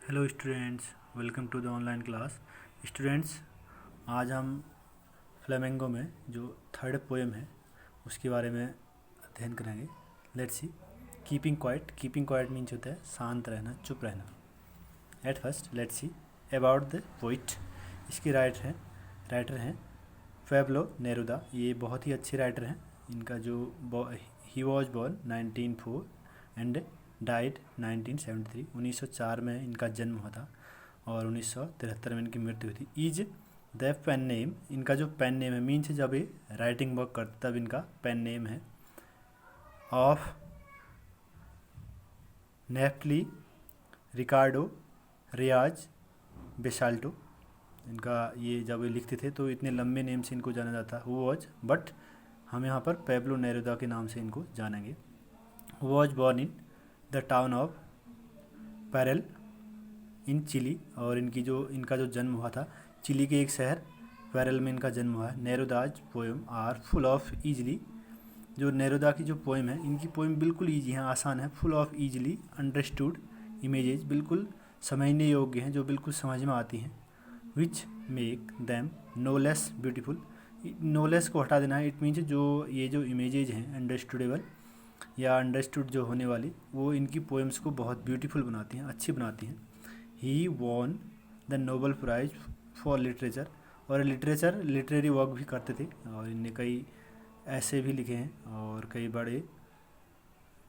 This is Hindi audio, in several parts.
Hello students, welcome to the online class. Students, आज हम फ्लेमेंगो में जो थर्ड पोएम है उसके बारे में अध्ययन करेंगे। Let's see. Keeping quiet means होता है शांत रहना, चुप रहना। At first let's see about the poet. इसके राइटर हैं पैब्लो नेरुदा। ये बहुत ही अच्छे राइटर हैं। इनका जो he was born 1904 and died 1973। 1904 में इनका जन्म हुआ था और 1973 में इनकी मृत्यु हुई थी। इज द पेन नेम, इनका जो पेन नेम है मीन्स जब ये राइटिंग वर्क करते तब इनका पेन नेम है ऑफ नेफ्टली रिकार्डो रियाज बेसाल्टो। इनका ये जब ये लिखते थे तो इतने लंबे नेम से इनको जाना जाता हु वॉज, बट हम यहाँ पर पैब्लो नेरुदा के नाम से इनको जानेंगे। Who was born in the town of Parral in Chile, और इनका जो जन्म हुआ था चिली के एक शहर पैरेल में इनका जन्म हुआ है। Neruda's poem are full of easily, जो नेरुदा की जो पोएम है इनकी पोएम बिल्कुल ईजी है, आसान है। Full of easily understood images, बिल्कुल समझने योग्य हैं, जो बिल्कुल समझ में आती हैं। Which make them no less beautiful, no less को हटा देना है। इट मीन्स जो इमेजेज हैं अंडरस्टूडेबल या अंडरस्टूड जो होने वाली, वो इनकी पोएम्स को बहुत ब्यूटीफुल बनाती हैं, अच्छी बनाती हैं। He won the Nobel prize for literature, और लिटरेरी वर्क भी करते थे और इनने कई ऐसे भी लिखे हैं और कई बड़े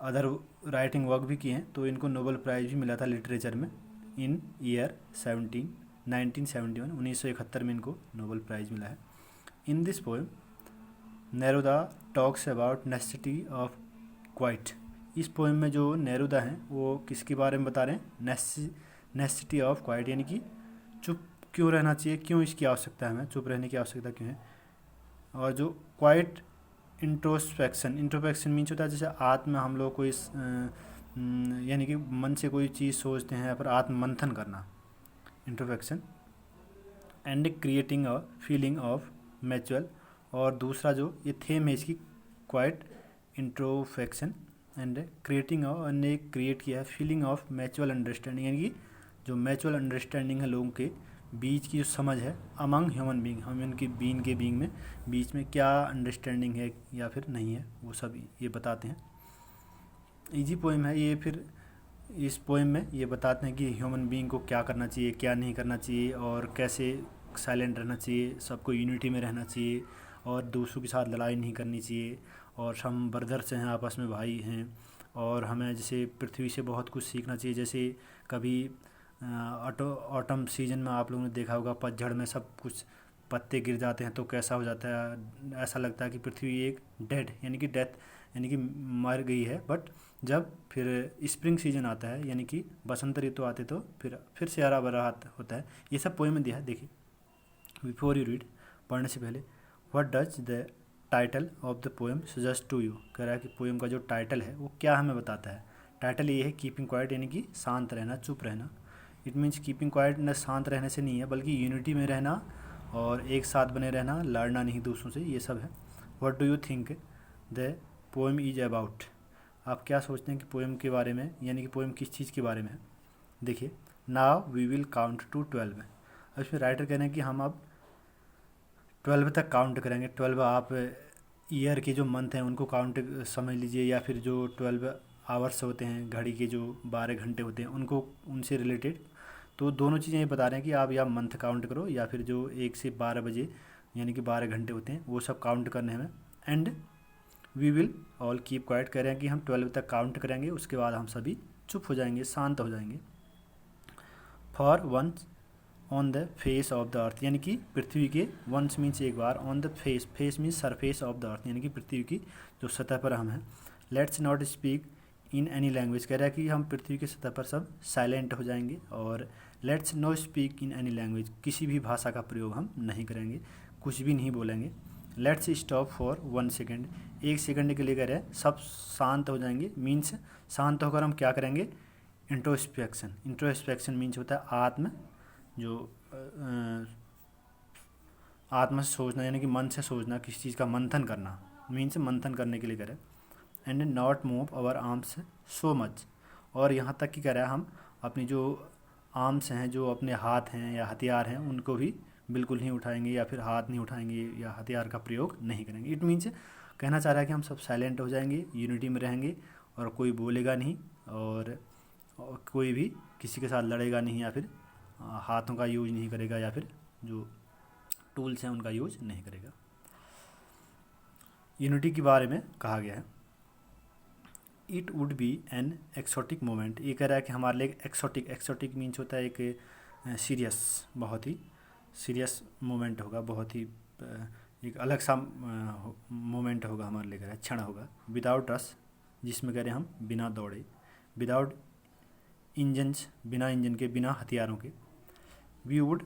अदर राइटिंग वर्क भी किए हैं। तो इनको नोबल प्राइज़ भी मिला था लिटरेचर में इन ईयर 1971। 1971 में इनको नोबल प्राइज़ मिला है। In this poem Neruda talks about necessity of quite. इस पोएम में जो नेरुदा हैं वो किसके बारे में बता रहे हैं? नेसेसिटी ऑफ क्वाइट, यानी कि चुप क्यों रहना चाहिए, क्यों इसकी आवश्यकता है, हमें चुप रहने की आवश्यकता क्यों है। और जो क्वाइट इंट्रोस्पेक्शन मीन्स होता है जैसे आत्म में हम लोग कोई यानी कि मन से कोई चीज़ सोचते हैं या फिर आत्म मंथन करना, introspection. And creating a feeling of mutual, और दूसरा जो ये थेम है इसकी क्वाइट इंट्रोस्पेक्शन एंड क्रिएटिंग ने क्रिएट किया है फीलिंग ऑफ मैचुअल अंडरस्टैंडिंग, यानी कि जो मैचुअल अंडरस्टैंडिंग है लोगों के बीच की जो समझ है अमंग ह्यूमन बीइंग, ह्यूमन के बीइंग में बीच में क्या अंडरस्टैंडिंग है या फिर नहीं है, वो सब ये बताते हैं। इजी पोएम है ये। फिर इस पोएम में ये बताते हैं कि ह्यूमन बीइंग को क्या करना चाहिए, क्या नहीं करना चाहिए, और कैसे साइलेंट रहना चाहिए, सबको यूनिटी में रहना चाहिए और दूसरों के साथ लड़ाई नहीं करनी चाहिए, और हम ब्रदर्स हैं, आपस में भाई हैं, और हमें जैसे पृथ्वी से बहुत कुछ सीखना चाहिए। जैसे कभी ऑटम सीजन में आप लोगों ने देखा होगा, पतझड़ में सब कुछ पत्ते गिर जाते हैं तो कैसा हो जाता है, ऐसा लगता है कि पृथ्वी एक डेड यानी कि डेथ यानी कि मर गई है। बट जब फिर स्प्रिंग सीजन आता है यानी कि बसंत ऋतु आते तो फिर से हरा भरा होता है। ये सब पोएम में दिया है। देखिए, बिफोर यू रीड, पढ़ने से पहले, what does the title of the poem suggest to you, कह रहा है कि पोएम का जो टाइटल है वो क्या हमें बताता है। टाइटल ये है कीपिंग क्वाइट, यानी कि शांत रहना, चुप रहना। इट मीन्स कीपिंग क्वाइट न शांत रहने से नहीं है बल्कि यूनिटी में रहना और एक साथ बने रहना, लड़ना नहीं दूसरों से, ये सब है। What do you think the poem is about, आप क्या सोचते हैं कि पोएम के बारे में, यानी कि पोएम किस चीज़ के बारे में है। देखिए, now we will count to 12। अब इसमें राइटर कह रहे हैं कि हम अब 12 तक काउंट करेंगे। 12 आप ईयर के जो मंथ हैं उनको काउंट समझ लीजिए, या फिर जो 12 आवर्स होते हैं घड़ी के, जो 12 घंटे होते हैं उनको, उनसे रिलेटेड। तो दोनों चीज़ें ये बता रहे हैं कि आप या मंथ काउंट करो या फिर जो 1 से 12 बजे यानी कि 12 घंटे होते हैं वो सब काउंट करने हमें। And we will all keep quiet, कह रहे हैं कि हम 12 तक काउंट करेंगे, उसके बाद हम सभी चुप हो जाएंगे, शांत हो जाएंगे। For once on the face of the earth, यानी कि पृथ्वी के, वंस मीन्स एक बार, on the face means surface of the earth, यानी कि पृथ्वी की जो सतह पर हम हैं। Let's not speak in any language, कह रहा है कि हम पृथ्वी की सतह पर सब साइलेंट हो जाएंगे। और let's no speak in any language, किसी भी भाषा का प्रयोग हम नहीं करेंगे, कुछ भी नहीं बोलेंगे। Let's stop for 1 second, 1 second के लिए कह रहे हैं सब शांत हो जाएंगे। मीन्स शांत होकर हम क्या करेंगे? इंट्रोस्पेक्शन मीन्स होता है जो आत्मा से सोचना, यानी कि मन से सोचना, किसी चीज़ का मंथन करना, मीन्स मंथन करने के लिए करें। And not move our arms so much, और यहाँ तक कि कह रहा है हम अपनी जो आर्म्स हैं, जो अपने हाथ हैं या हथियार हैं, उनको भी बिल्कुल नहीं उठाएंगे या फिर हाथ नहीं उठाएंगे या हथियार का प्रयोग नहीं करेंगे। इट मीन्स कहना चाह रहा है कि हम सब साइलेंट हो जाएंगे, यूनिटी में रहेंगे और कोई बोलेगा नहीं और कोई भी किसी के साथ लड़ेगा नहीं या फिर हाथों का यूज नहीं करेगा या फिर जो टूल्स हैं उनका यूज नहीं करेगा। यूनिटी के बारे में कहा गया है, it would be an exotic moment. ये कह रहा है कि हमारे लिए एक्सोटिक मीन्स होता है एक सीरियस, बहुत ही सीरियस मोमेंट होगा, बहुत ही एक अलग सा मोमेंट होगा हमारे लिए, कह रहा है क्षण होगा। विदाउट रस, जिसमें कह रहे हैं हम बिना दौड़े, विदाउट इंजन्स, बिना इंजन के, बिना हथियारों के। We would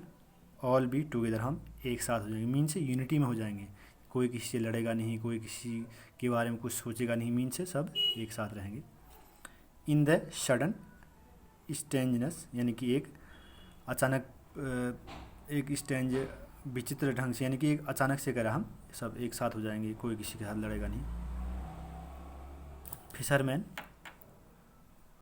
all be together, हम एक साथ हो जाएंगे, मीन्स यूनिटी में हो जाएंगे, कोई किसी से लड़ेगा नहीं, कोई किसी के बारे में कुछ सोचेगा नहीं, मीन्स से सब एक साथ रहेंगे। इन द सडन स्ट्रेंजनेस, यानी कि एक अचानक एक स्ट्रेंज, विचित्र ढंग से, यानी कि एक अचानक से करा हम सब एक साथ हो जाएंगे, कोई किसी के साथ लड़ेगा नहीं। फिशरमैन